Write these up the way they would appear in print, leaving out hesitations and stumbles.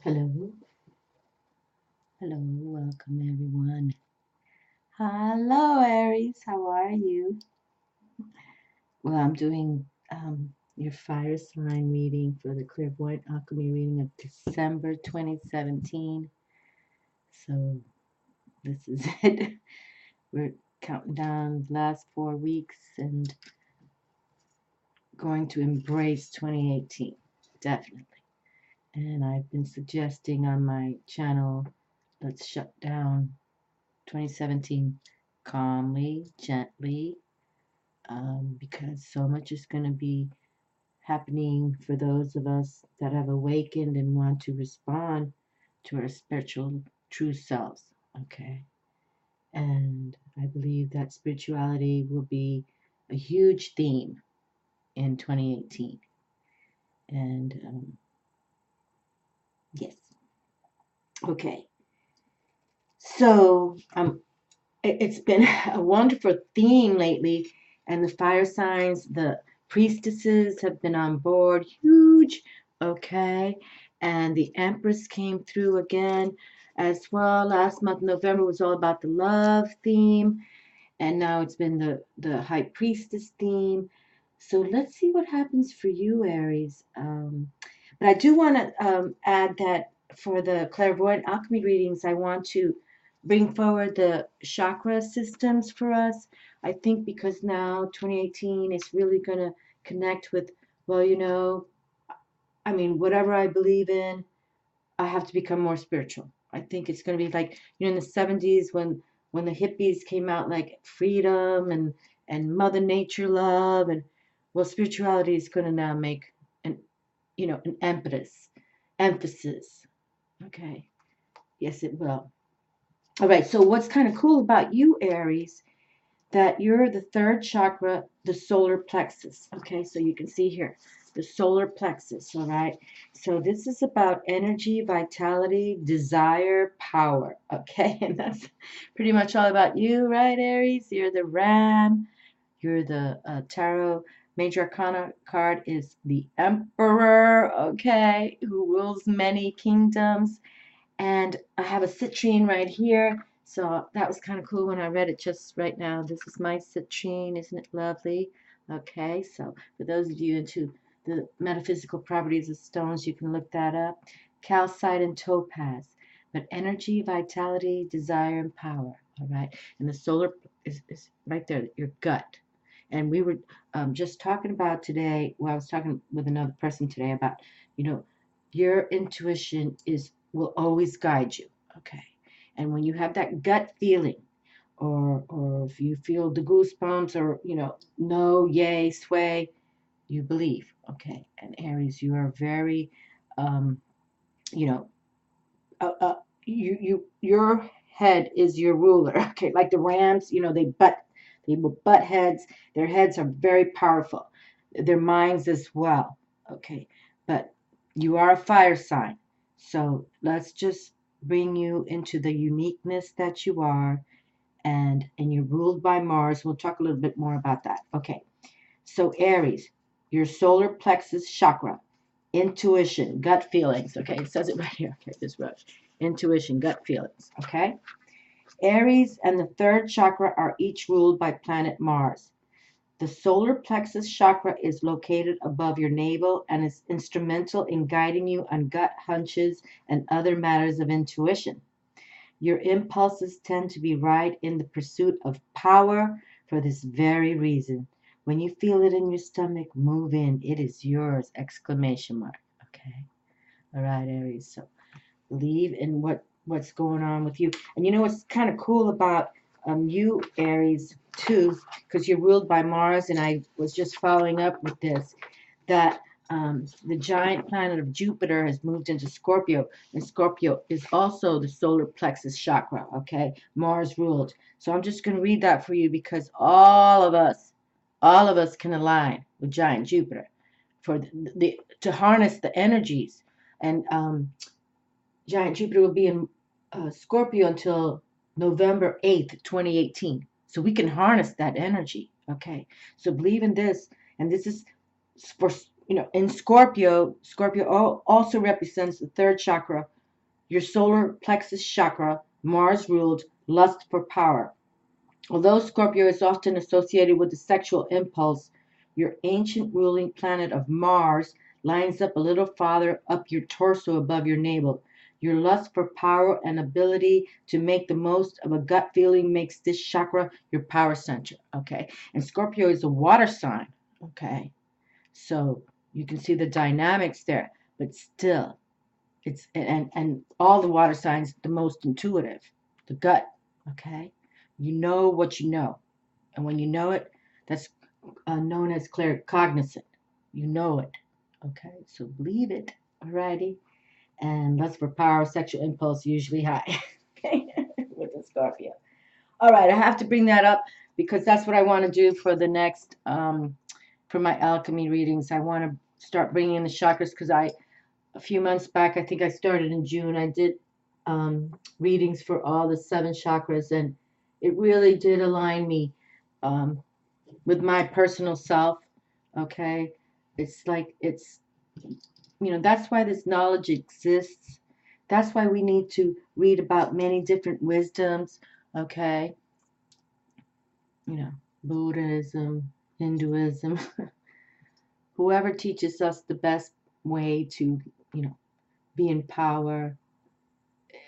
Hello, hello, welcome everyone. Hello, Aries, how are you? Well, I'm doing your fire sign reading for the Clairvoyant Alchemy reading of December 2017. So, this is it. We're counting down the last 4 weeks and going to embrace 2018, definitely. And I've been suggesting on my channel, let's shut down 2017 calmly, gently, because so much is going to be happening for those of us that have awakened and want to respond to our spiritual true selves. Okay. And I believe that spirituality will be a huge theme in 2018. And yes. Okay. So it's been a wonderful theme lately, and the fire signs, the priestesses have been on board, huge, okay, and the Empress came through again as well. Last month, November, was all about the love theme, and now it's been the High Priestess theme. So let's see what happens for you, Aries. But I do want to add that for the Clairvoyant Alchemy readings, I want to bring forward the chakra systems for us. I think because now 2018 is really going to connect with, well, I mean, whatever I believe in, I have to become more spiritual. I think it's going to be like, in the 70s when the hippies came out, like freedom and Mother Nature love, and well, spirituality is going to now make an an emphasis. Okay, yes, it will. All right. So what's kind of cool about you, Aries, that you're the third chakra, the solar plexus. Okay, so you can see here the solar plexus. All right, so this is about energy, vitality, desire, power. Okay, and that's pretty much all about you, right, Aries? You're the ram, you're the tarot Major Arcana card is the Emperor, okay, who rules many kingdoms. And I have a citrine right here. So that was kind of cool when I read it just right now. This is my citrine. Isn't it lovely? Okay, so for those of you into the metaphysical properties of stones, you can look that up. Calcite and topaz. But energy, vitality, desire, and power. All right. And the solar is right there, your gut. And we were just talking about today, well, I was talking with another person today about, you know, your intuition will always guide you. Okay. And when you have that gut feeling, or if you feel the goosebumps, or no, yay, sway, you believe. Okay. And Aries, you are very you know your head is your ruler. Okay, like the rams, they will butt heads. Their heads are very powerful, their minds as well. Okay, but you are a fire sign, so let's just bring you into the uniqueness that you are. And you're ruled by Mars. We'll talk a little bit more about that. Okay, so Aries, your solar plexus chakra, intuition, gut feelings. Okay, it says it right here. Okay, this rush. Intuition, gut feelings. Okay, Aries and the third chakra are each ruled by planet Mars. The solar plexus chakra is located above your navel and is instrumental in guiding you on gut hunches and other matters of intuition. Your impulses tend to be right in the pursuit of power for this very reason. When you feel it in your stomach, move in. It is yours! Exclamation mark. Okay. All right, Aries. So believe in what's going on with you. And you know what's kind of cool about you, Aries, too, because you're ruled by Mars, and I was just following up with this, that the giant planet of Jupiter has moved into Scorpio, and Scorpio is also the solar plexus chakra, okay? Mars ruled. So I'm just going to read that for you because all of us can align with giant Jupiter for to harness the energies. And giant Jupiter will be in Scorpio until November 8th, 2018. So we can harness that energy, okay? So believe in this, and this is for you know, in Scorpio, also represents the third chakra, your solar plexus chakra, Mars ruled, lust for power. Although Scorpio is often associated with the sexual impulse, your ancient ruling planet of Mars lines up a little farther up your torso above your navel. Your lust for power and ability to make the most of a gut feeling makes this chakra your power center. Okay. And Scorpio is a water sign. Okay. So you can see the dynamics there, but still, it's and all the water signs the most intuitive, the gut. Okay. You know what you know. And when you know it, that's known as claircognizant. You know it. Okay, so believe it. Alrighty. And lust for power, sexual impulse usually high. Okay, with the Scorpio. All right, I have to bring that up because that's what I want to do for the next, for my alchemy readings. I want to start bringing in the chakras because a few months back, I think I started in June, I did readings for all the 7 chakras, and it really did align me um, with my personal self. Okay, it's like that's why this knowledge exists. That's why we need to read about many different wisdoms. Okay, Buddhism, Hinduism, whoever teaches us the best way to be in power,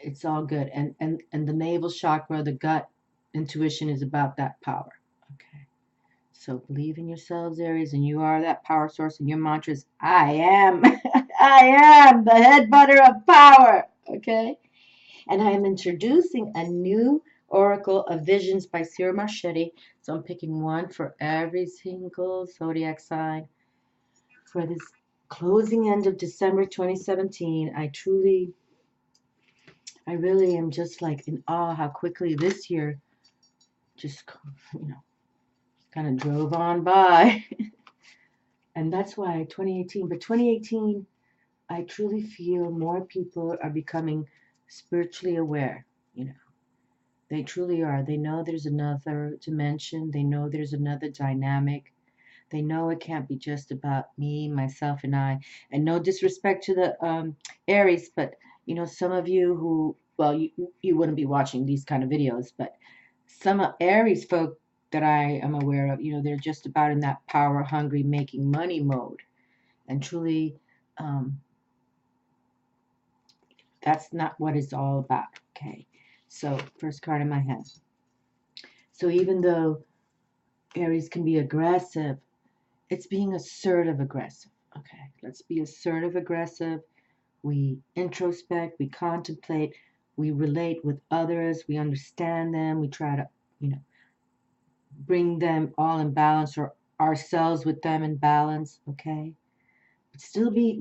it's all good. And the navel chakra, the gut intuition, is about that power. Okay. So believe in yourselves, Aries, and you are that power source. And your mantra is, I am. I am the head butter of power. Okay. And I am introducing a new Oracle of Visions by Ciro Marchetti. So I'm picking one for every single zodiac sign for this closing end of December 2017. I really am just like in awe how quickly this year just, kind of drove on by. And that's why 2018, but 2018, I truly feel more people are becoming spiritually aware. They truly are. They know there's another dimension. They know there's another dynamic. They know it can't be just about me, myself, and I. And no disrespect to the Aries, but some of you who, well, you wouldn't be watching these kind of videos, but some Aries folk that I am aware of, they're just about in that power hungry, making money mode. And truly, um, that's not what it's all about. Okay. So, first card in my hand. So, even though Aries can be aggressive, it's being assertive aggressive. Okay. Let's be assertive aggressive. We introspect, we contemplate, we relate with others, we understand them, we try to, bring them all in balance, or ourselves with them in balance. Okay. But still be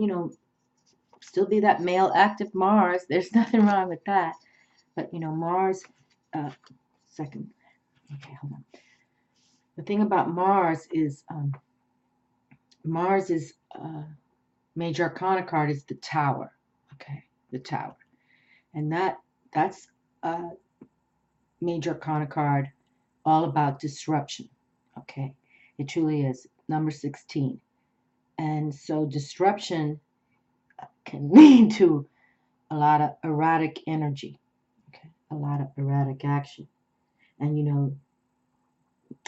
that male active Mars. There's nothing wrong with that. But Mars, second. Okay, hold on. The thing about Mars is Major Arcana card is the Tower. Okay, the Tower, and that's a Major Arcana card all about disruption. Okay, it truly is number 16, and so disruption can lead to a lot of erratic energy. Okay, a lot of erratic action, and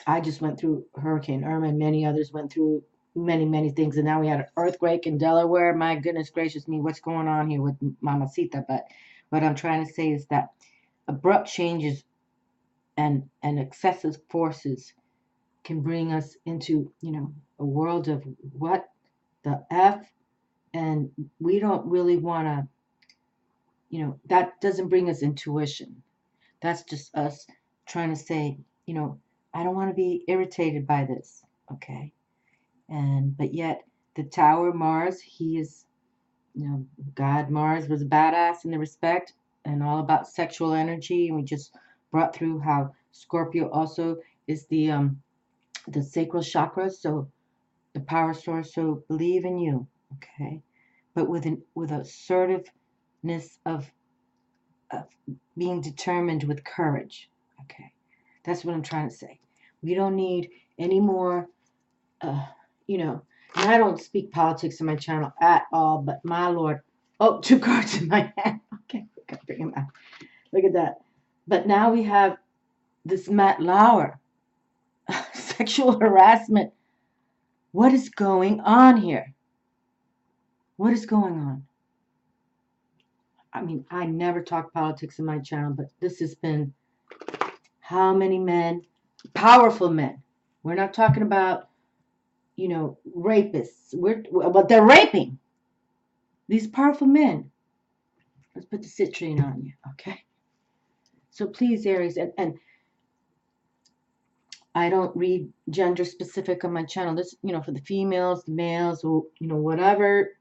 I just went through Hurricane Irma, and many others went through many, many things. And now we had an earthquake in Delaware. My goodness gracious me, what's going on here with Mamacita? But what I'm trying to say is that abrupt changes and excessive forces can bring us into, a world of what the F, and we don't really want to, that doesn't bring us intuition. That's just us trying to say, I don't want to be irritated by this. Okay. But yet the Tower Mars, he is, God Mars was a badass in the respect and all about sexual energy. And we just brought through how Scorpio also is the sacral chakra, so the power source. So believe in you, okay? But with assertiveness of being determined with courage, okay? That's what I'm trying to say. We don't need any more, uh, you know, And I don't speak politics in my channel at all, but my lord. Oh, 2 cards in my hand. Okay, gotta bring him out. Look at that. But now we have this Matt Lauer. Sexual harassment. What is going on here? What is going on? I mean, I never talk politics in my channel, but this has been how many men, powerful men. We're not talking about, you know, rapists. But they're raping these powerful men. Let's put the citrine on you, okay? So please, Aries, and I don't read gender specific on my channel. This, you know, for the females, the males, or, you know, whatever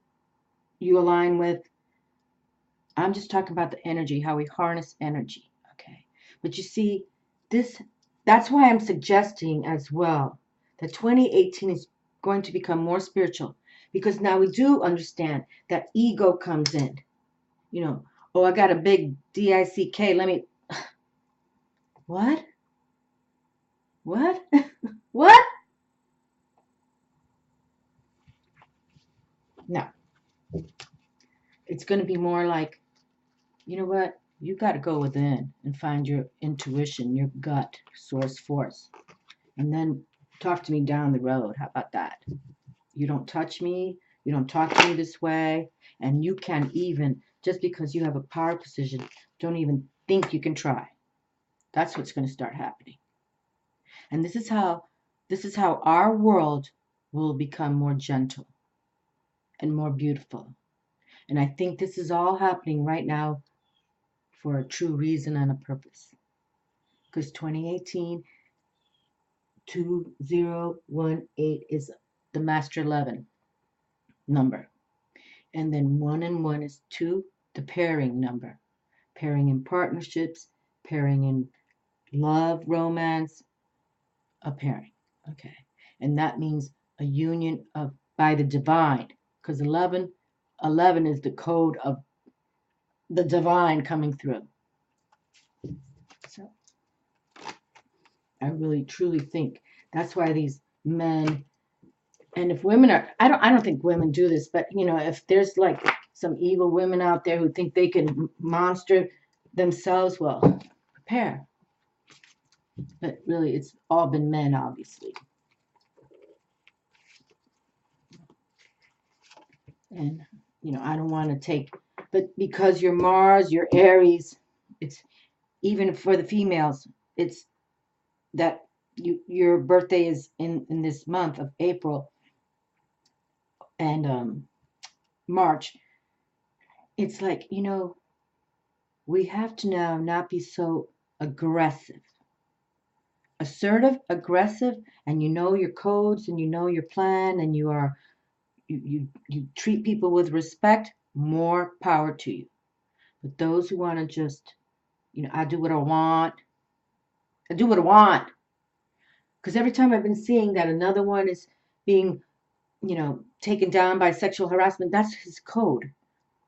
you align with. I'm just talking about the energy, how we harness energy, okay? But you see, that's why I'm suggesting as well that 2018 is going to become more spiritual, because now we do understand that ego comes in. You know, oh, I got a big DICK. Let me. What? What? What? No. It's going to be more like, you know what? You got to go within and find your intuition, your gut, source force. And then talk to me down the road. How about that? You don't touch me. You don't talk to me this way. And you can't even, just because you have a power position, don't even think you can try. That's what's going to start happening. And this is how our world will become more gentle and more beautiful. And I think this is all happening right now for a true reason and a purpose. Because 2018, 2018 is the Master 11 number. And then 1 and 1 is 2, the pairing number. Pairing in partnerships, pairing in love, romance, a pairing. Okay. And that means a union of by the divine. Because 11 is the code of the divine coming through. So I really truly think that's why these men, and if women are, I don't think women do this, but you know, if there's like some evil women out there who think they can monster themselves, well, prepare. But really, it's all been men, obviously. And you know, I don't want to take, but because you're Mars, you're Aries, it's even for the females, it's that your birthday is in this month of April and March. It's like, you know, we have to now not be so aggressive. Assertive, aggressive, and you know your codes and you know your plan and you treat people with respect, more power to you. But those who want to just, you know, I do what I want. I do what I want. Because every time I've been seeing that another one is being, you know, taken down by sexual harassment, that's his code,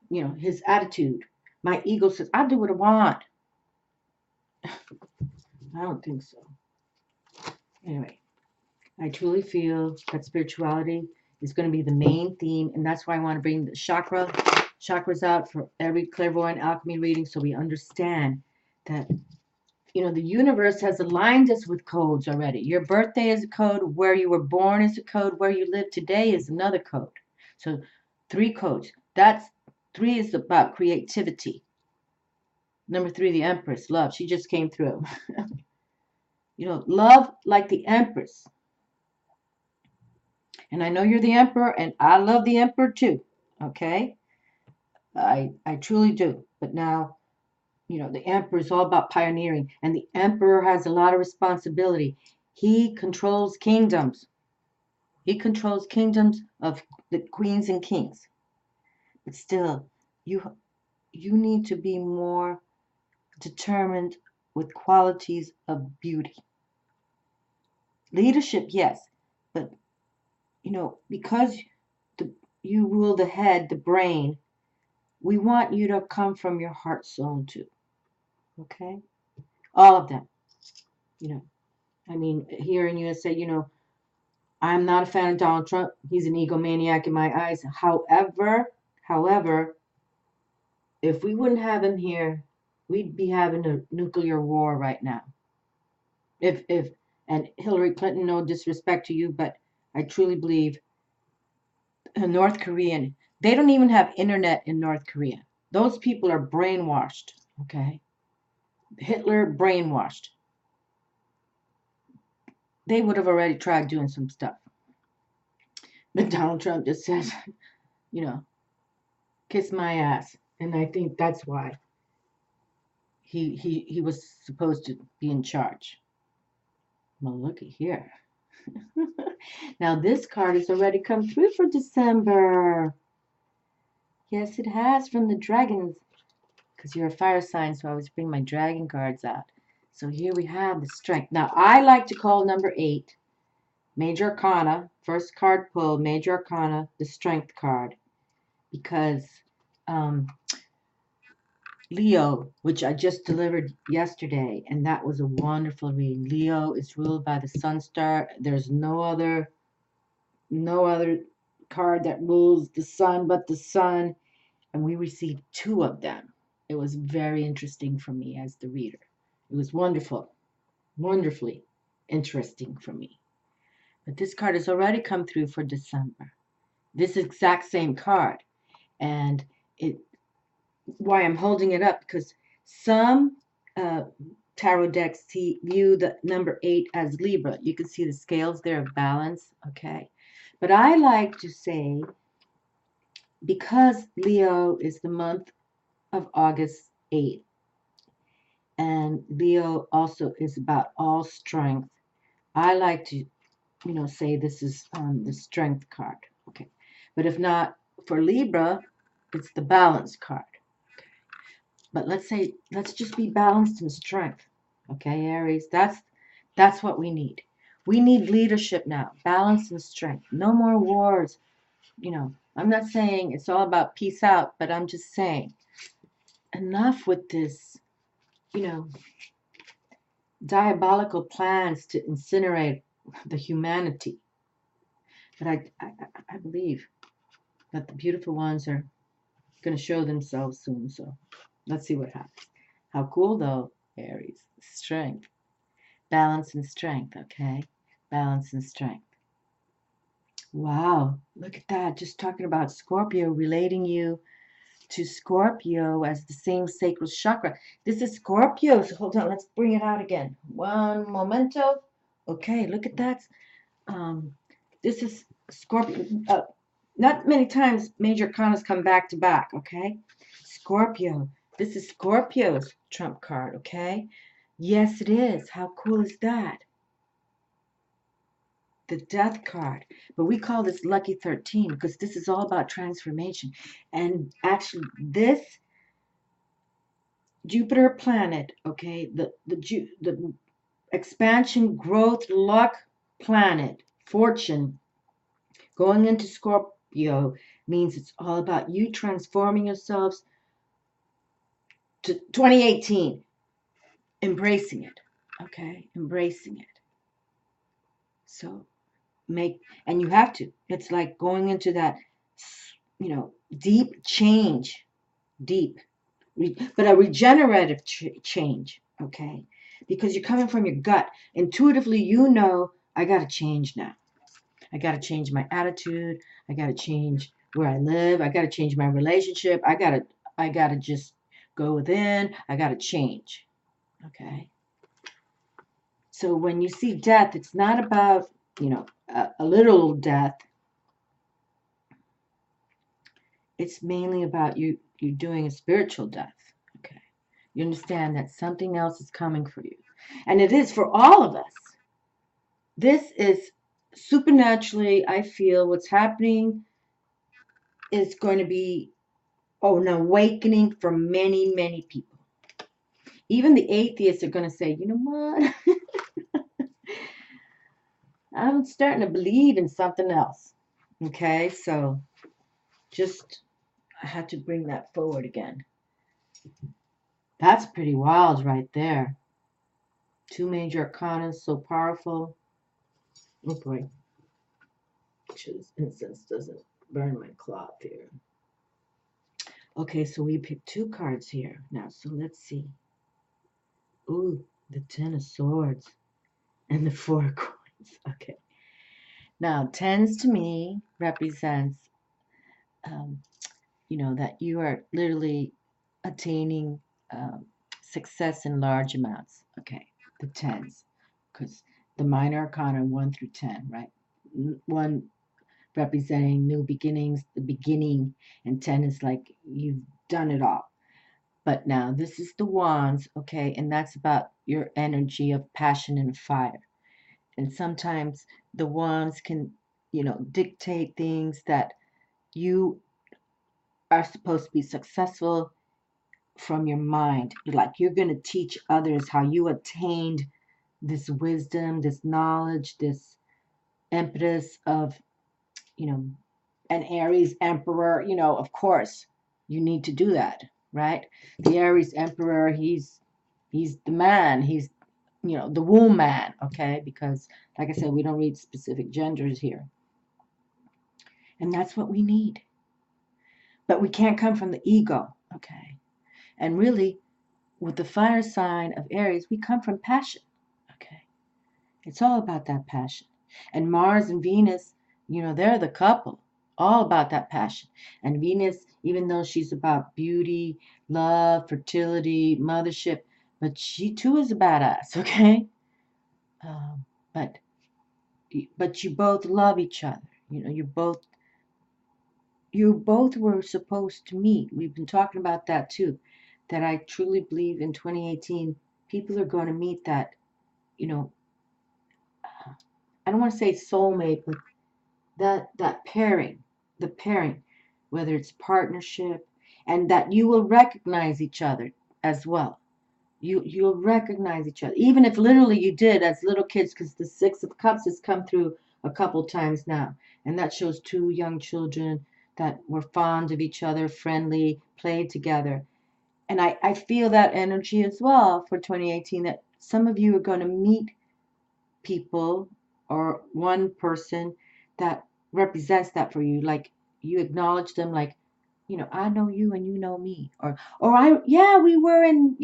you know, his attitude. My ego says, I do what I want. I don't think so. Anyway, I truly feel that spirituality is going to be the main theme, and that's why I want to bring the chakras out for every clairvoyant alchemy reading, so we understand that, you know, the universe has aligned us with codes already. Your birthday is a code, where you were born is a code, where you live today is another code. So 3 codes. That's 3 is about creativity. Number 3, the Empress, love. She just came through. You know, love like the Empress. And I know you're the Emperor, and I love the Emperor too. Okay? I truly do. But now, you know, the Emperor is all about pioneering, and the Emperor has a lot of responsibility. He controls kingdoms. He controls kingdoms of the queens and kings. But still, you need to be more determined with qualities of beauty. Leadership, yes, but you know, because you rule the head, the brain, we want you to come from your heart zone too. Okay? All of them. You know, I mean, here in USA, you know, I'm not a fan of Donald Trump. He's an egomaniac in my eyes. However, if we wouldn't have him here, we'd be having a nuclear war right now. If and Hillary Clinton, no disrespect to you, but I truly believe a North Korean, they don't even have internet in North Korea. Those people are brainwashed, okay? Hitler brainwashed. They would have already tried doing some stuff. But Donald Trump just says, you know, kiss my ass. And I think that's why he was supposed to be in charge. Well, looky here. Now this card has already come through for December. Yes, it has, from the dragons. Because you're a fire sign, so I always bring my dragon cards out. So here we have the strength. Now I like to call number 8 Major Arcana, first card pull, Major Arcana, the strength card. Because Leo, which I just delivered yesterday, and that was a wonderful reading. Leo is ruled by the sun star. There's no other card that rules the sun but the sun, and we received 2 of them. It was very interesting for me as the reader. It was wonderful, wonderfully interesting for me. But this card has already come through for December. This exact same card, and it why I'm holding it up, because some tarot decks view the number 8 as Libra. You can see the scales there of balance, okay? But I like to say, because Leo is the month of August 8th, and Leo also is about all strength, I like to, say this is the strength card, okay? But if not, for Libra, it's the balance card. But let's just be balanced in strength. Okay, Aries, that's what we need. We need leadership now, balance and strength. No more wars. I'm not saying it's all about peace out, but I'm just saying enough with this, diabolical plans to incinerate the humanity. But I believe that the beautiful ones are going to show themselves soon. So let's see what happens. How cool, though, Aries. Strength. Balance and strength, okay? Balance and strength. Wow, look at that. Just talking about Scorpio, relating you to Scorpio as the same sacral chakra. This is Scorpio. So hold on, let's bring it out again. One momento. Okay, look at that. This is Scorpio. Not many times major arcanas come back to back, okay? Scorpio. This is Scorpio's trump card, okay? Yes, it is. How cool is that? The death card. But we call this Lucky 13 because this is all about transformation. And actually, this Jupiter planet, okay, the expansion, growth, luck planet, fortune, going into Scorpio means it's all about you transforming yourselves to 2018, embracing it, okay, embracing it. So and you have to. It's like going into that, deep change, but a regenerative change, okay? Because you're coming from your gut. Intuitively, I got to change now. I got to change my attitude. I got to change where I live. I got to change my relationship. I got to just go within. I got to change, okay? So when you see death, it's not about, a literal death. It's mainly about you doing a spiritual death. Okay. You understand that something else is coming for you. And it is for all of us. This is supernaturally, I feel what's happening is going to be an awakening for many, many people. Even the atheists are going to say, you know what? I'm starting to believe in something else. Okay, so I had to bring that forward again. That's pretty wild right there. 2 major arcanas, so powerful. Oh boy. make sure this incense doesn't burn my cloth here. Okay, so we picked 2 cards here. Now, so let's see. Ooh, the 10 of swords and the 4 of coins. Okay. Now, 10s to me represents, that you are literally attaining success in large amounts. Okay, the 10s. Because the minor arcana 1 through 10, right? 1 representing new beginnings, the beginning, and 10 is like you've done it all. But now this is the wands, okay, and that's about your energy of passion and fire. And sometimes the wands can, dictate things that you are supposed to be successful from your mind. Like you're going to teach others how you attained this wisdom, this knowledge, this Empress of, an Aries Emperor. Of course, you need to do that, right? The Aries Emperor, he's the man. He's, the womb man, okay? Because, like I said, we don't read specific genders here. And that's what we need. But we can't come from the ego, okay? And really, with the fire sign of Aries, we come from passion, okay? It's all about that passion. And Mars and Venus, they're the couple, all about that passion. And Venus, even though she's about beauty, love, fertility, mothership, but she too is a badass, okay? But you both love each other. You both were supposed to meet. We've been talking about that too. That I truly believe in 2018, people are going to meet that, I don't want to say soulmate, but that pairing, the pairing, whether it's partnership, and that you will recognize each other as well. You'll recognize each other, even if literally you did as little kids, because the 6 of Cups has come through a couple times now, and that shows 2 young children that were fond of each other, friendly, played together. And I feel that energy as well for 2018, that some of you are going to meet people or one person that represents that for you. Like you acknowledge them, like, I know you and you know me. Yeah, we were in,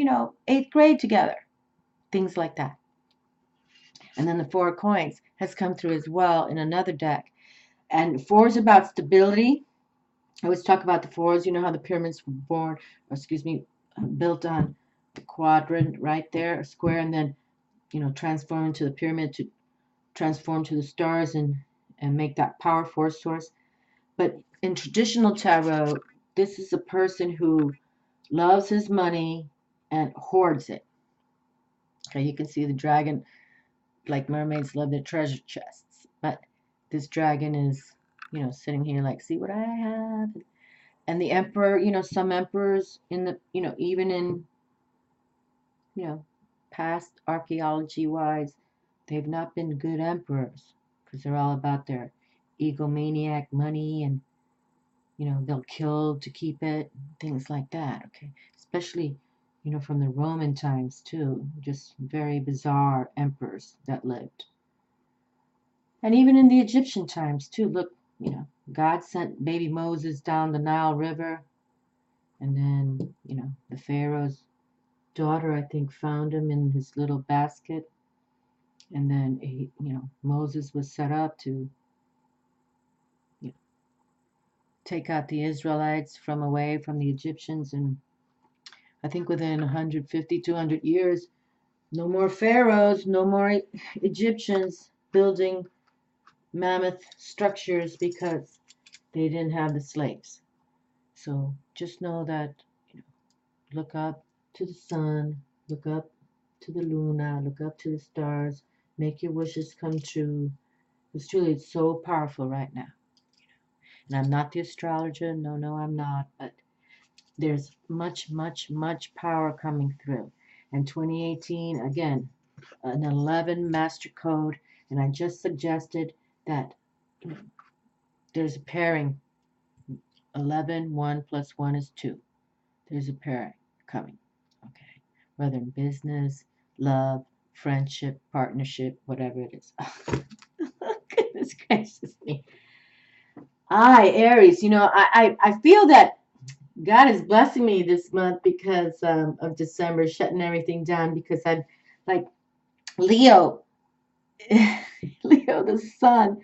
8th grade together. Things like that. And then the 4 of coins has come through as well in another deck. And 4 is about stability. I always talk about the 4s. You know how the pyramids were born, or excuse me, built on the quadrant right there, a square, and then, transform into the pyramid to transform to the stars and make that power force source. But in traditional tarot, this is a person who loves his money and hoards it. Okay, you can see the dragon, like mermaids love their treasure chests. But this dragon is, sitting here like, see what I have. And the emperor, some emperors in the, even in, past archaeology wise, they've not been good emperors because they're all about their egomaniac money and, they'll kill to keep it, things like that, okay? Especially, from the Roman times too, just very bizarre emperors that lived. And even in the Egyptian times too, look, God sent baby Moses down the Nile River, and then, the Pharaoh's daughter, I think, found him in his little basket. And then, Moses was set up to, take out the Israelites from away from the Egyptians. And I think within 150, 200 years, no more pharaohs, no more Egyptians building mammoth structures because they didn't have the slaves. So just know that, look up to the sun, look up to the luna, look up to the stars, make your wishes come true. It's truly, it's so powerful right now. And I'm not the astrologer, no, I'm not, but there's much, much, much power coming through. And 2018, again, an 11 master code, and I just suggested that there's a pairing. 11, 1 plus 1 is 2. There's a pairing coming, okay? Whether in business, love, friendship, partnership, whatever it is. Goodness gracious me. Aries, you know, I feel that God is blessing me this month because of December, shutting everything down because I'm like Leo, Leo the sun,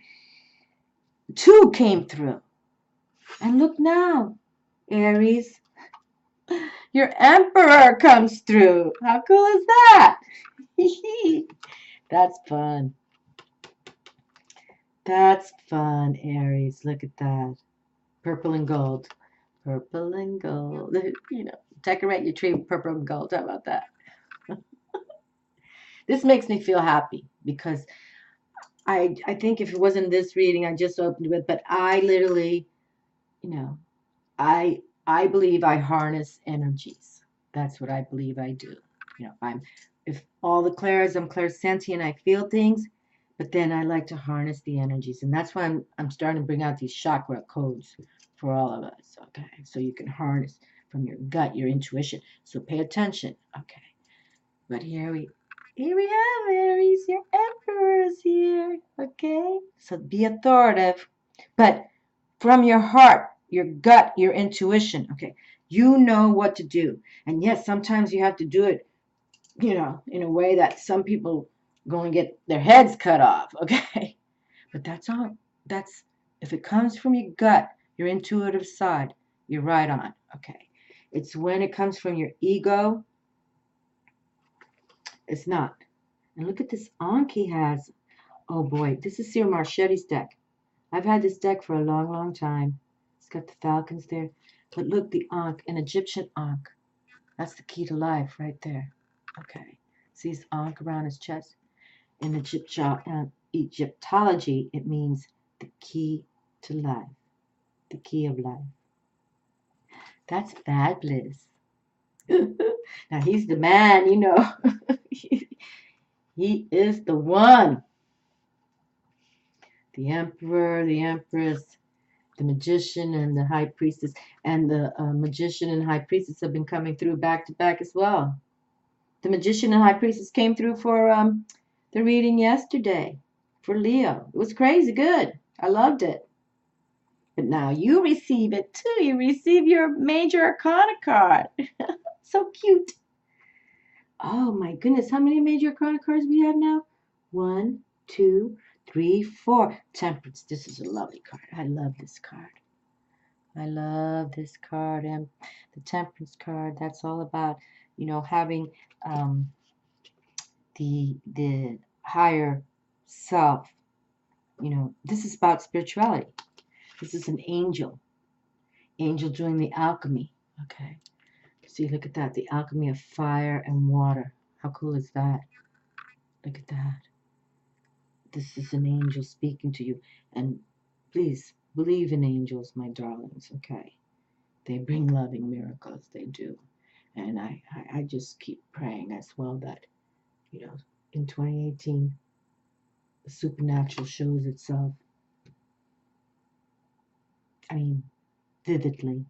two came through. And look now, Aries, your emperor comes through. How cool is that? That's fun. That's fun, Aries. Look at that. Purple and gold. Purple and gold. You know, decorate your tree with purple and gold. How about that? This makes me feel happy because I think if it wasn't this reading I just opened with, but I literally, you know, I believe I harness energies. That's what I believe I do. You know, I'm if all the clairs, I'm clairsentient, I feel things, but then I like to harness the energies. And that's why I'm starting to bring out these chakra codes for all of us. Okay. So you can harness from your gut, your intuition. So pay attention. Okay. But here we have Aries, your emperor is here. Okay. So be authoritative. But from your heart, your gut, your intuition. Okay. You know what to do. And yes, sometimes you have to do it, you know, in a way that some people going to get their heads cut off. Okay. But that's all. That's if it comes from your gut, your intuitive side, you're right on. Okay. It's when it comes from your ego, it's not. And look at this Ankh he has. Oh boy, this is Sir Marchetti's deck. I've had this deck for a long, long time. It's got the falcons there. But look, the Ankh, an Egyptian Ankh. That's the key to life right there. Okay. See his Ankh around his chest? In Egyptology, it means the key to life. The key of life. That's fabulous. Now he's the man, you know. He is the one. The emperor, the empress, the magician, and the high priestess. And the magician and high priestess have been coming through back to back as well. The magician and high priestess came through for the reading yesterday for Leo. It was crazy good. I loved it. But now you receive it too. You receive your Major Arcana card. So cute. Oh my goodness, how many Major Arcana cards we have now? 1, 2, 3, 4. Temperance. This is a lovely card. I love this card. I love this card. And the Temperance card, that's all about, you know, having the higher self. You know, this is about spirituality. This is an angel. Angel doing the alchemy. Okay. See, look at that. The alchemy of fire and water. How cool is that? Look at that. This is an angel speaking to you. And please believe in angels, my darlings. Okay. They bring loving miracles. They do. And I just keep praying as well that, you know, in 2018, the supernatural shows itself. I mean, vividly.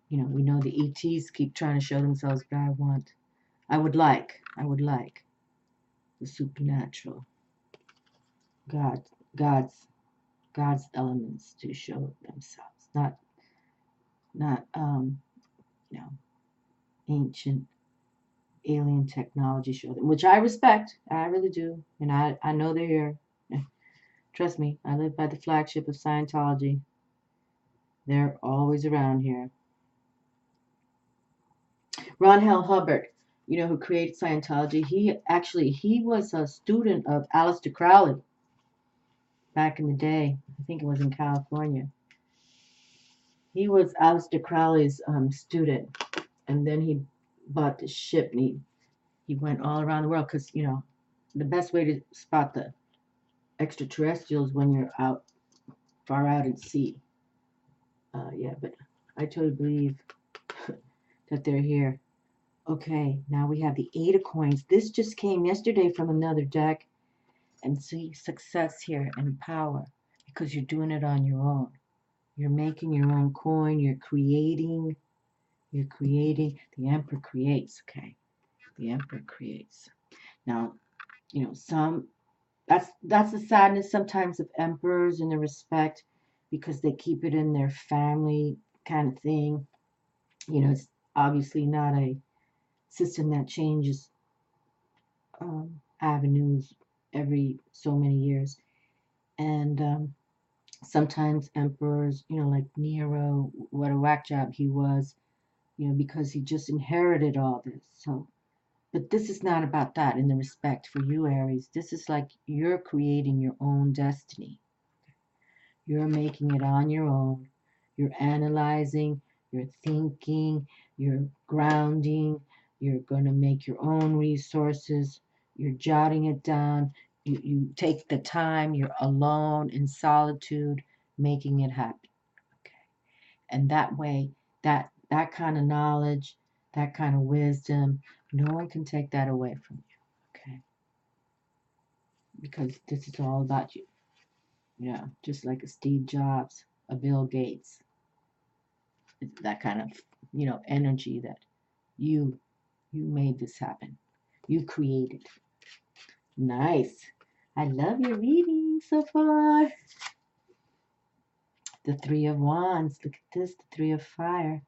You know, we know the ETs keep trying to show themselves, but I would like the supernatural, God, God's, God's elements to show themselves, not you know, ancient alien technology show them, which I respect, I really do, and I know they're here. Trust me, I live by the flagship of Scientology. They're always around here. Ron Hal Hubbard, you know, who created Scientology, he was a student of Aleister Crowley back in the day. I think it was in California. He was Aleister Crowley's student, and then he bought the ship and he went all around the world because, you know, the best way to spot the extraterrestrials when you're out far out at sea. Yeah, but I totally believe that they're here. Okay, now we have the Eight of Coins. This just came yesterday from another deck. And see success here and power because you're doing it on your own. You're making your own coin. You're creating. The Emperor creates, okay? The Emperor creates. Now, you know, that's the sadness sometimes of emperors and the respect because they keep it in their family kind of thing. It's obviously not a system that changes avenues every so many years. And sometimes emperors, like Nero, what a whack job he was, because he just inherited all this. So, but this is not about that in the respect for you, Aries. This is like you're creating your own destiny. You're making it on your own. You're analyzing, you're thinking, you're grounding, you're going to make your own resources, you're jotting it down. You take the time, you're alone in solitude, making it happen. Okay. And that way, that kind of knowledge, that kind of wisdom, no one can take that away from you. Okay. Because this is all about you. Just like a Steve Jobs, a Bill Gates, that kind of, energy that you made this happen. You created. Nice. I love your reading so far. The Three of Wands. Look at this, the Three of Fire.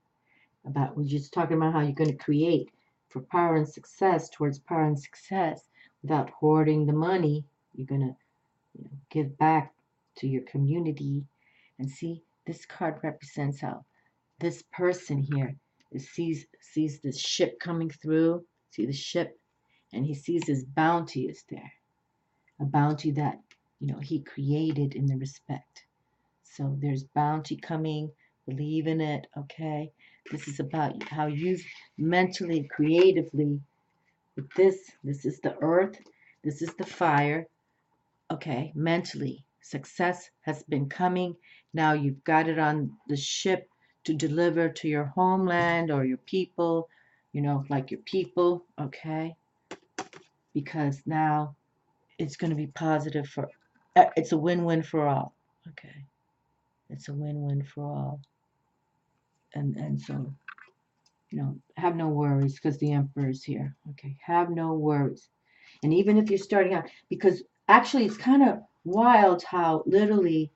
We're just talking about how you're going to create for power and success, towards power and success, without hoarding the money. You're going to give back to your community. And see, this card represents how this person here sees this ship coming through. See the ship, and he sees his bounty is there, a bounty that he created in the respect. So there's bounty coming. Believe in it. Okay, this is about how you mentally, creatively, with this is the earth, this is the fire. Okay, mentally, success has been coming. Now you've got it on the ship to deliver to your homeland or your people, like your people, okay? Because now it's going to be positive it's a win-win for all, okay? It's a win-win for all. And so, have no worries because the Emperor is here, okay? Have no worries. And even if you're starting out, because actually it's kind of wild how literally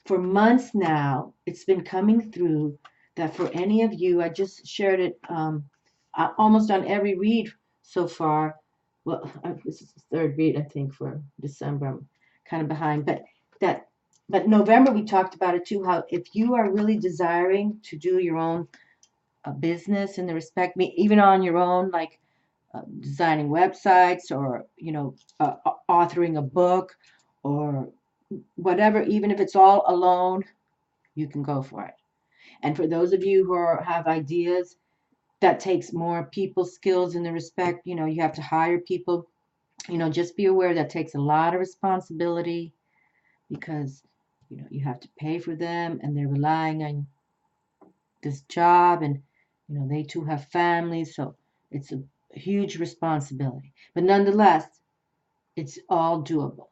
for months now, it's been coming through that for any of you, I just shared it almost on every read so far. Well, this is the third read, I think, for December. I'm kind of behind. But November, we talked about it too, how if you are really desiring to do your own business in the respect, even on your own, like designing websites or, authoring a book or whatever, even if it's all alone, you can go for it. And for those of you who have ideas, that takes more people skills in the respect, you have to hire people, just be aware that takes a lot of responsibility because, you have to pay for them and they're relying on this job and, they too have families. So it's a huge responsibility. But nonetheless, it's all doable.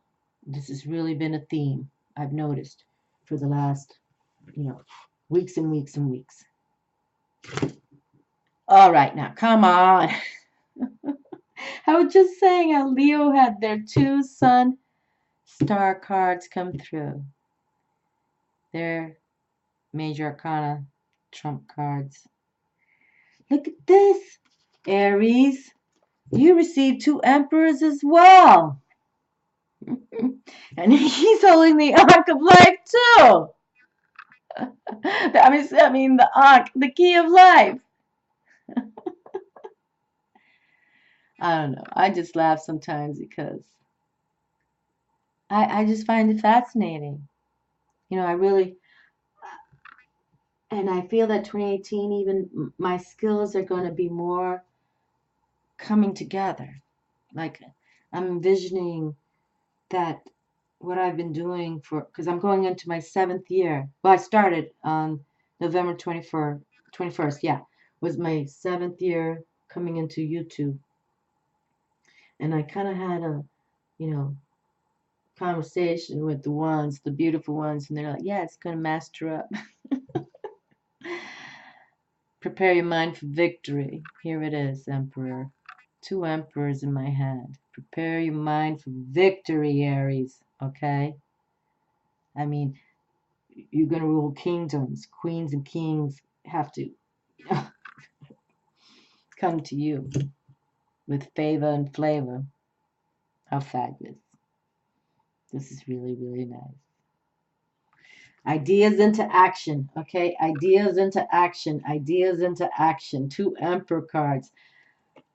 This has really been a theme I've noticed for the last, weeks and weeks and weeks. All right, now, come on. I was just saying how Leo had their 2 sun star cards come through. They're Major Arcana trump cards. Look at this, Aries. You received 2 emperors as well. And he's holding the Arc of Life too. I mean the Arc, the key of life. I don't know. I just laugh sometimes because I just find it fascinating. I really, and I feel that 2018, even my skills are going to be more coming together. Like I'm envisioning that what I've been doing because I'm going into my 7th year. Well, I started on November 21st, yeah, was my 7th year coming into YouTube. And I kind of had a, conversation with the beautiful ones, and they're like, yeah, it's going to master up. Prepare your mind for victory. Here it is, Emperor. 2 emperors in my hand. Prepare your mind for victory, Aries. Okay? I mean, You're going to rule kingdoms. Queens and kings have to come to you with favor and flavor. How fabulous. This is really, really nice. Ideas into action, okay? Ideas into action. Ideas into action. 2 Emperor cards.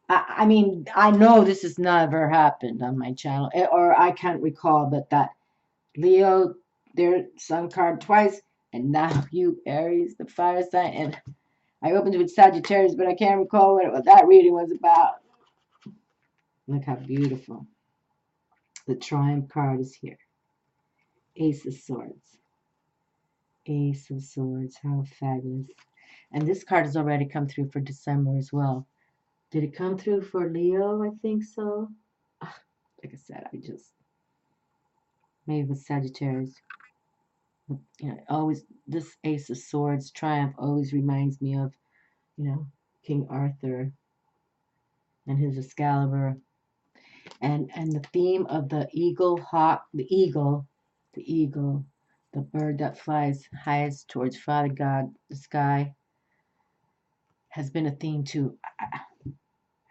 I mean, I know this has never happened on my channel, or I can't recall, but that Leo, their sun card twice, and now you, Aries, the fire sign, and I opened it with Sagittarius, but I can't recall what that reading was about. Look how beautiful. The Triumph card is here. Ace of Swords. Ace of Swords. How fabulous. And this card has already come through for December as well. Did it come through for Leo? I think so. Like I said, I just... Maybe with Sagittarius. You know, always, this Ace of Swords, Triumph, always reminds me of, you know, King Arthur and his Excalibur. And the theme of the eagle, hawk, the eagle, the bird that flies highest towards Father God, the sky, has been a theme too.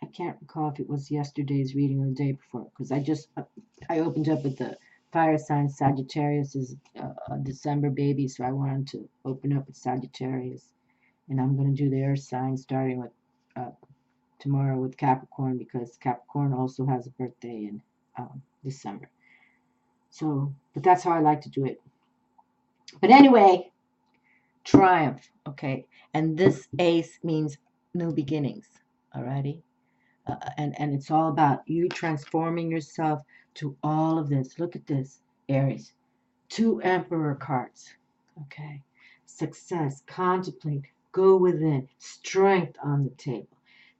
I can't recall if it was yesterday's reading or the day before, because I opened up with the fire sign. Sagittarius is a December baby, so I wanted to open up with Sagittarius. And I'm going to do the air sign starting with tomorrow with Capricorn, because Capricorn also has a birthday in December. So, but that's how I like to do it. But anyway, Triumph, okay? And this ace means new beginnings, alrighty? And it's all about you transforming yourself to all of this. Look at this, Aries. 2 Emperor cards, okay? Success, contemplate, go within, strength on the table.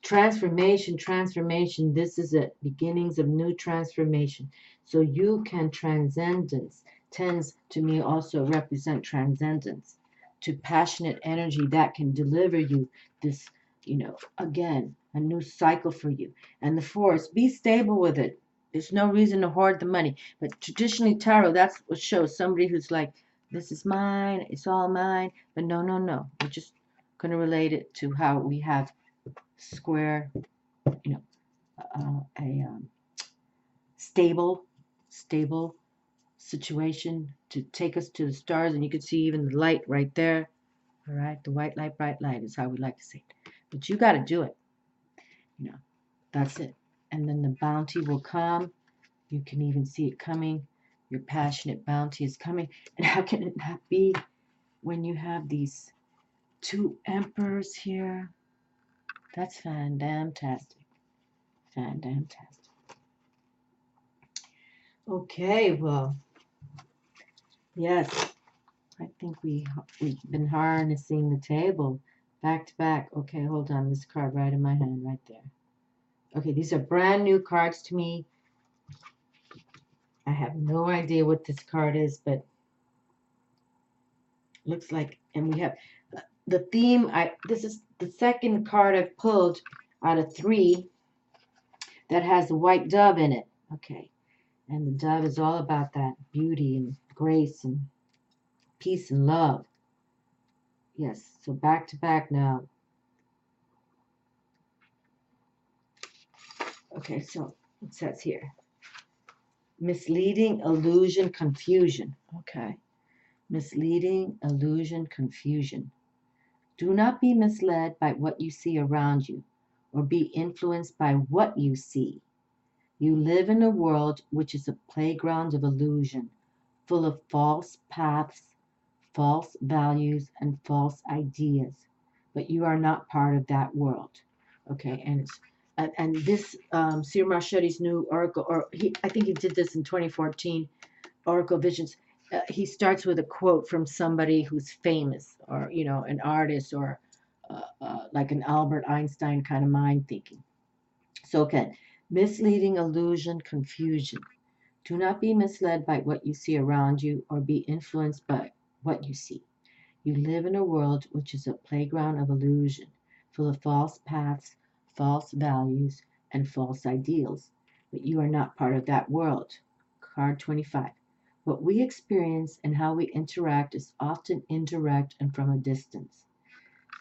Transformation, transformation. This is it. Beginnings of new transformation. So you can transcendence. Tends to me also represent transcendence. To passionate energy that can deliver you this, you know, again, a new cycle for you. And the Force, be stable with it. There's no reason to hoard the money. But traditionally, tarot, that's what shows somebody who's like, this is mine, it's all mine. But no, no, no. We're just going to relate it to how we have square, you know, a stable situation to take us to the stars. And you can see even the light right there. All right, the white light, bright light is how we like to say it. But you got to do it. You know, that's it. And then the bounty will come. You can even see it coming. Your passionate bounty is coming. And how can it not be when you have these 2 emperors here? That's fantastic. Fantastic. Okay, well, yes, I think we've been harnessing the table back to back. Okay, hold on, this card right in my hand right there. Okay, these are brand new cards to me. I have no idea what this card is, but looks like, and we have the theme. This is the second card I've pulled out of 3 that has a white dove in it. Okay, and the dove is all about that beauty and grace and peace and love. Yes, so back to back now. Okay, so it says here, misleading, illusion, confusion. Okay, misleading, illusion, confusion. Do not be misled by what you see around you, or be influenced by what you see. You live in a world which is a playground of illusion, full of false paths, false values, and false ideas. But you are not part of that world. Okay, and this Sir Marchetti's new Oracle, or I think he did this in 2014, Oracle Visions. He starts with a quote from somebody who's famous, or you know, an artist, or like an Albert Einstein kind of mind thinking. So again, misleading, illusion, confusion. Do not be misled by what you see around you, or be influenced by what you see. You live in a world which is a playground of illusion, full of false paths, false values, and false ideals. But you are not part of that world. Card 25. What we experience and how we interact is often indirect and from a distance.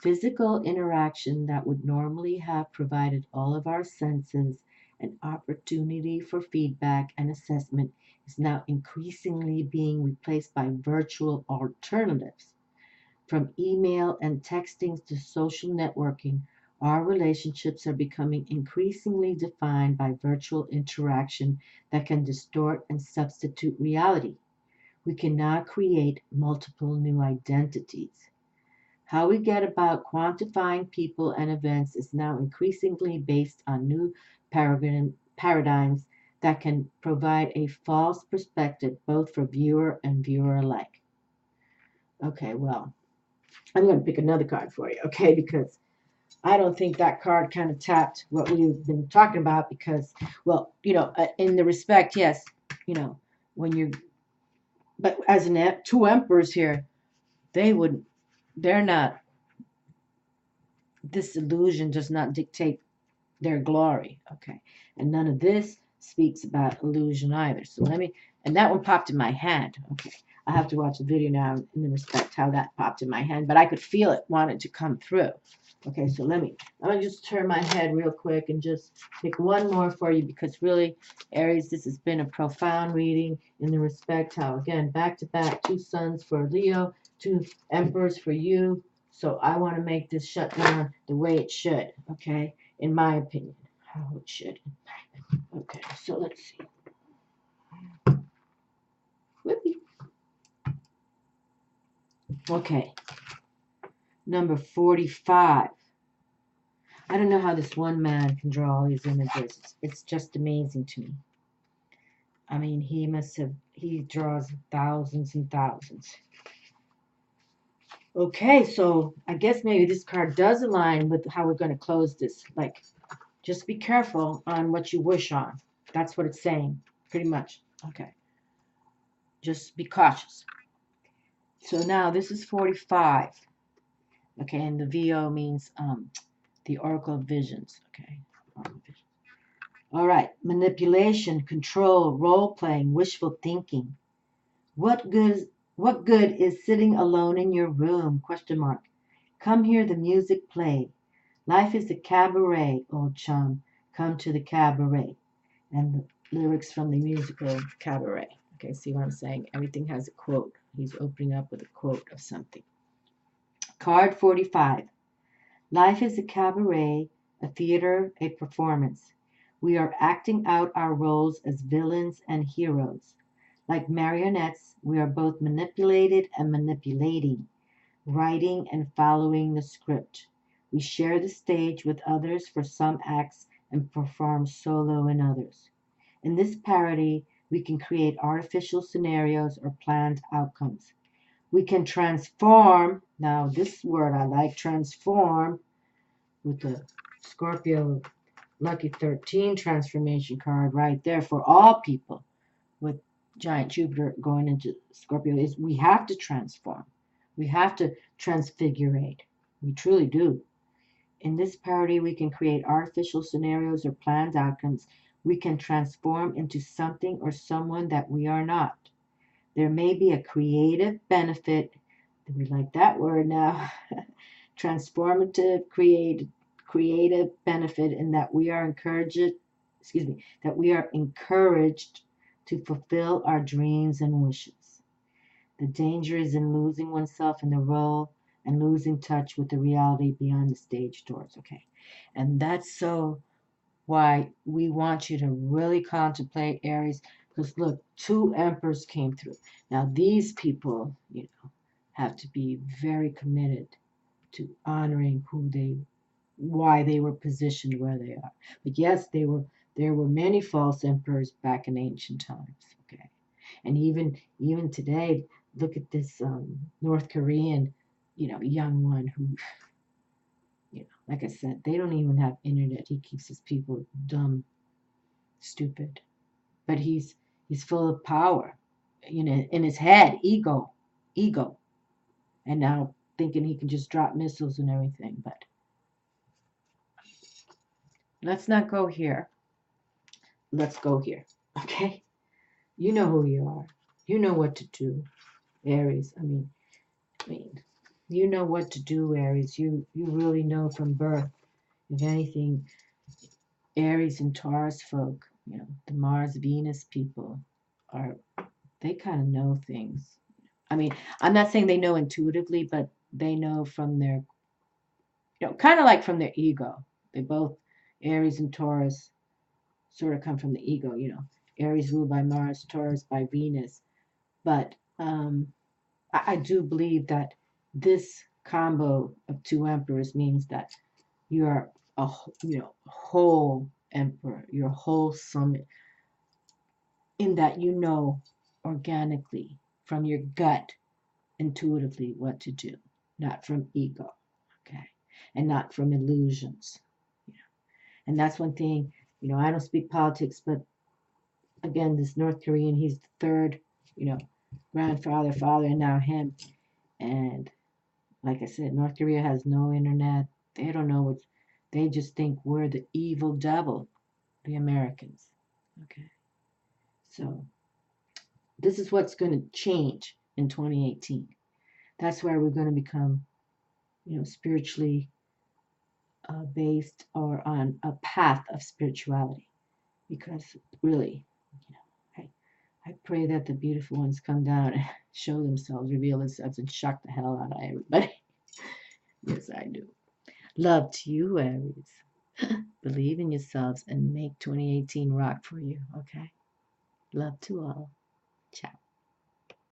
Physical interaction that would normally have provided all of our senses an opportunity for feedback and assessment is now increasingly being replaced by virtual alternatives. From email and texting to social networking, our relationships are becoming increasingly defined by virtual interaction that can distort and substitute reality. We can now create multiple new identities. How we get about quantifying people and events is now increasingly based on new paradigms that can provide a false perspective both for viewer and viewer alike. Okay, well, I'm going to pick another card for you, okay, because I don't think that card kind of tapped what we've been talking about because, well, in the respect, yes, when you, but as two emperors here, they would, they're not, this illusion does not dictate their glory, okay, and none of this speaks about illusion either. So and that one popped in my hand, okay. I have to watch the video now in the respect how that popped in my hand, but I could feel it wanted to come through. Okay, so let me just turn my head real quick and just pick one more for you because really, Aries, this has been a profound reading in the respect how, again, back to back, two suns for Leo, two emperors for you. So I want to make this shut down the way it should, okay, in my opinion, how it should. Okay, so let's see. Whoopee. Okay, number 45. I don't know how this one man can draw all these images. It's just amazing to me. I mean, he draws thousands and thousands. Okay, so I guess maybe this card does align with how we're going to close this. Like, just be careful on what you wish on. That's what it's saying, pretty much. Okay. Just be cautious. So now this is 45. Okay, and the VO means the Oracle of Visions. Okay. All right. Manipulation, control, role-playing, wishful thinking. What good is sitting alone in your room? Question mark. Come hear the music play. Life is a cabaret, old chum. Come to the cabaret. And the lyrics from the musical Cabaret. Okay, see what I'm saying? Everything has a quote. He's opening up with a quote of something. Card 45. Life is a cabaret, a theater, a performance. We are acting out our roles as villains and heroes. Like marionettes, we are both manipulated and manipulating, writing and following the script. We share the stage with others for some acts and perform solo in others. In this parody, we can create artificial scenarios or planned outcomes. We can transform, now this word I like, transform, with the Scorpio Lucky 13 transformation card right there for all people with giant Jupiter going into Scorpio is we have to transform. We have to transfigurate. We truly do. In this parody, we can create artificial scenarios or planned outcomes. We can transform into something or someone that we are not. There may be a creative benefit. We like that word now. Transformative, creative benefit in that we are encouraged to fulfill our dreams and wishes. The danger is in losing oneself in the role and losing touch with the reality beyond the stage doors. Okay. And that's so why we want you to really contemplate, Aries, because look, two emperors came through. Now these people, have to be very committed to honoring why they were positioned where they are. But yes, there were many false emperors back in ancient times. Okay, and even today, look at this North Korean, young one who, like I said, they don't even have internet. He keeps his people dumb, stupid, but he's full of power, in his head, ego, and now thinking he can just drop missiles and everything. But let's not go here. Let's go here. Okay? You know who you are. You know what to do, Aries. I mean, you know what to do, Aries. You really know from birth. If anything, Aries and Taurus folk, you know, the Mars Venus people are, they kind of know things. I mean, I'm not saying they know intuitively, but they know from their, you know, kind of like from their ego. They both, Aries and Taurus, sort of come from the ego, you know. Aries ruled by Mars, Taurus by Venus. But I do believe that this combo of two emperors means that you are a, you know, whole emperor. You're wholesome in that you know organically from your gut intuitively what to do, not from ego, okay, and not from illusions. You know? And that's one thing, you know, I don't speak politics, but again, this North Korean, he's the third, you know, grandfather, father, and now him. And like I said, North Korea has no internet. They don't know what, they just think we're the evil devil, the Americans. Okay. So this is what's going to change in 2018. That's where we're going to become, you know, spiritually based or on a path of spirituality. Because really, you know, I pray that the beautiful ones come down and show themselves, reveal themselves, and shock the hell out of everybody. Yes, I do. Love to you, Aries. Believe in yourselves and make 2018 rock for you, okay? Love to all. Ciao.